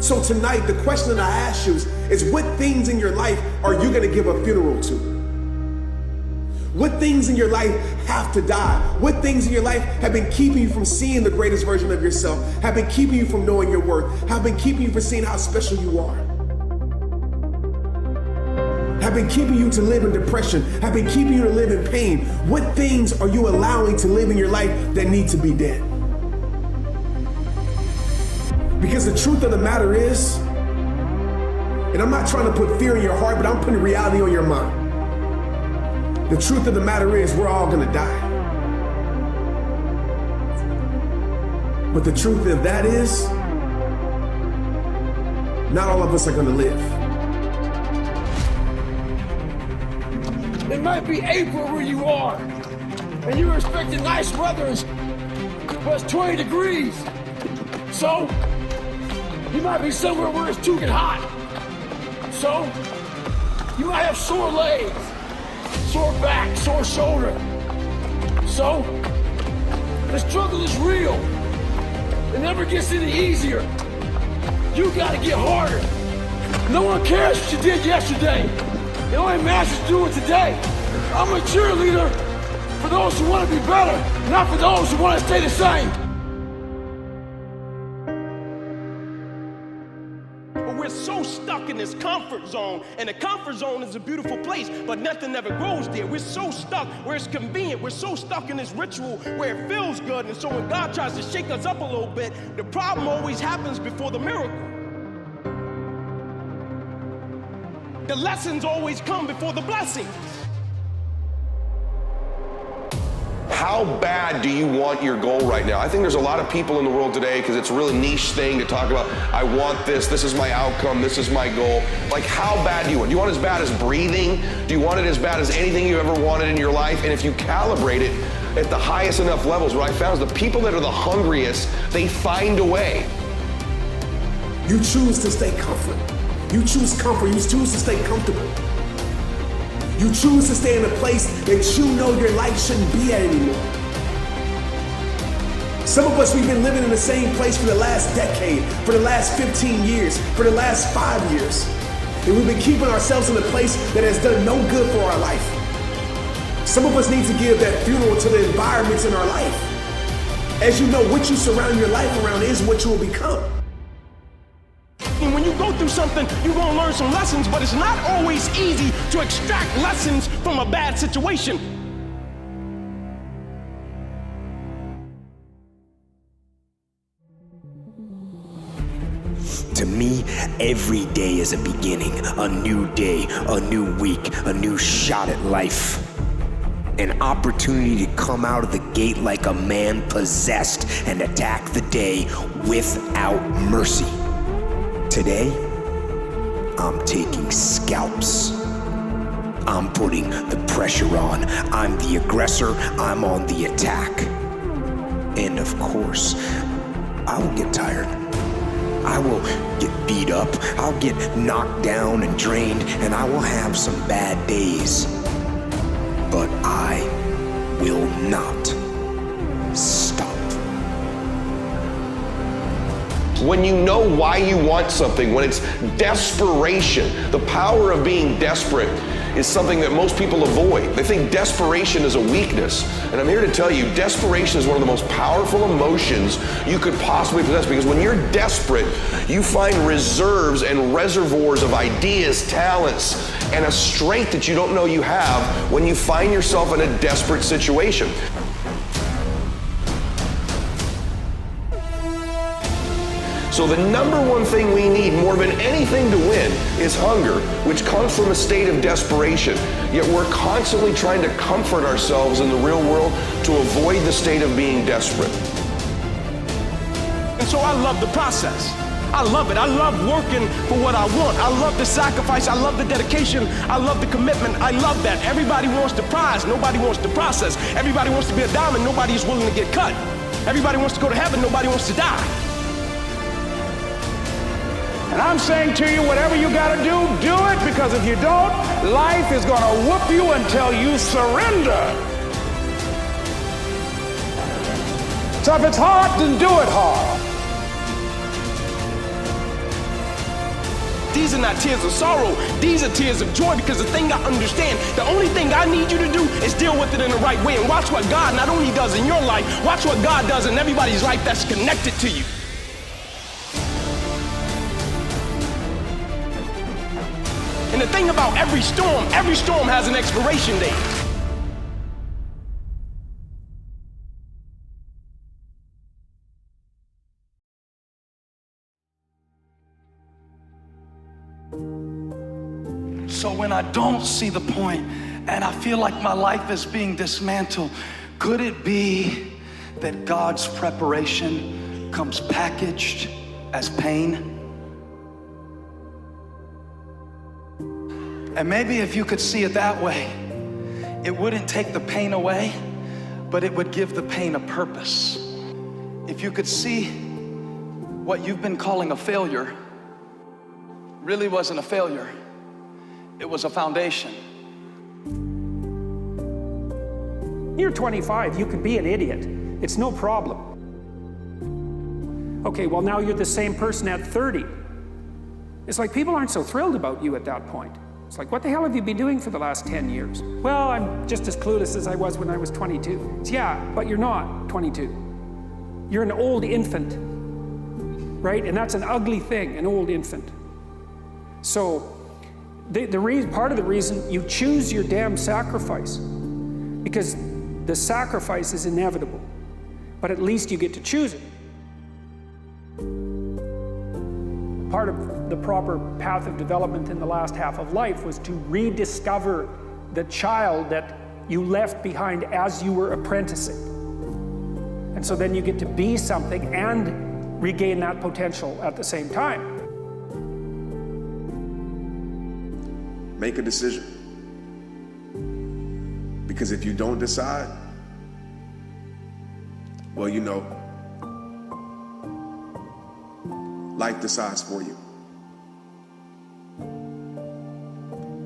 So tonight, the question that I ask you is what things in your life are you going to give a funeral to? What things in your life have to die? What things in your life have been keeping you from seeing the greatest version of yourself, have been keeping you from knowing your worth, have been keeping you from seeing how special you are? Have been keeping you to live in depression, have been keeping you to live in pain. What things are you allowing to live in your life that need to be dead? Because the truth of the matter is, and I'm not trying to put fear in your heart, but I'm putting reality on your mind. The truth of the matter is, we're all gonna die. But the truth of that is, not all of us are gonna live. It might be April where you are, and you're expecting nice weather, but it's 20 degrees. So, you might be somewhere where it's too hot. So, you might have sore legs, sore back, sore shoulder. So, the struggle is real. It never gets any easier. You gotta get harder. No one cares what you did yesterday. It only matters to do it today. I'm a cheerleader for those who want to be better, not for those who want to stay the same. But we're so stuck in this comfort zone, and the comfort zone is a beautiful place, but nothing ever grows there. We're so stuck where it's convenient. We're so stuck in this ritual where it feels good, and so when God tries to shake us up a little bit, the problem always happens before the miracle. The lessons always come before the blessings. How bad do you want your goal right now? I think there's a lot of people in the world today, because it's a really niche thing to talk about, I want this is my outcome, this is my goal. Like, how bad do you want? Do you want it as bad as breathing? Do you want it as bad as anything you ever wanted in your life? And if you calibrate it at the highest enough levels, what I found is the people that are the hungriest, they find a way. You choose to stay comfort. You choose comfort. You choose to stay comfortable. You choose to stay in a place that you know your life shouldn't be at anymore. Some of us, we've been living in the same place for the last decade, for the last 15 years, for the last 5 years. And we've been keeping ourselves in a place that has done no good for our life. Some of us need to give that funeral to the environments in our life. As you know, what you surround your life around is what you will become. And when you go through something, you're gonna learn some lessons, but it's not always easy to extract lessons from a bad situation. To me, every day is a beginning, a new day, a new week, a new shot at life. An opportunity to come out of the gate like a man possessed and attack the day without mercy. Today, I'm taking scalps. I'm putting the pressure on. I'm the aggressor. I'm on the attack. And of course, I will get tired. I will get beat up. I'll get knocked down and drained, and I will have some bad days. But I will not stop. When you know why you want something, when it's desperation, the power of being desperate is something that most people avoid. They think desperation is a weakness. And I'm here to tell you, desperation is one of the most powerful emotions you could possibly possess, because when you're desperate, you find reserves and reservoirs of ideas, talents, and a strength that you don't know you have when you find yourself in a desperate situation. So the number one thing we need more than anything to win is hunger, which comes from a state of desperation. Yet we're constantly trying to comfort ourselves in the real world to avoid the state of being desperate. And so I love the process. I love it. I love working for what I want. I love the sacrifice. I love the dedication. I love the commitment. I love that. Everybody wants the prize. Nobody wants the process. Everybody wants to be a diamond. Nobody is willing to get cut. Everybody wants to go to heaven. Nobody wants to die. And I'm saying to you, whatever you gotta do it, because if you don't, life is gonna whoop you until you surrender. So if it's hard, then do it hard. These are not tears of sorrow. These are tears of joy, because the thing I understand, the only thing I need you to do is deal with it in the right way, and watch what God not only does in your life, watch what God does in everybody's life that's connected to you. And the thing about every storm has an expiration date. So when I don't see the point and I feel like my life is being dismantled, could it be that God's preparation comes packaged as pain? And maybe if you could see it that way, it wouldn't take the pain away, but it would give the pain a purpose. If you could see what you've been calling a failure really wasn't a failure, it was a foundation. You're 25, you could be an idiot. It's no problem. Okay, well now you're the same person at 30. It's like people aren't so thrilled about you at that point. It's like, what the hell have you been doing for the last 10 years? Well, I'm just as clueless as I was when I was 22. It's, yeah, but you're not 22. You're an old infant, right? And that's an ugly thing, an old infant. So, part of the reason you choose your damn sacrifice, because the sacrifice is inevitable, but at least you get to choose it. Part of the proper path of development in the last half of life was to rediscover the child that you left behind as you were apprenticing. And so then you get to be something and regain that potential at the same time. Make a decision. Because if you don't decide, well, you know, life decides for you.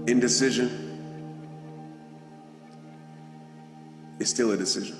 Indecision is still a decision.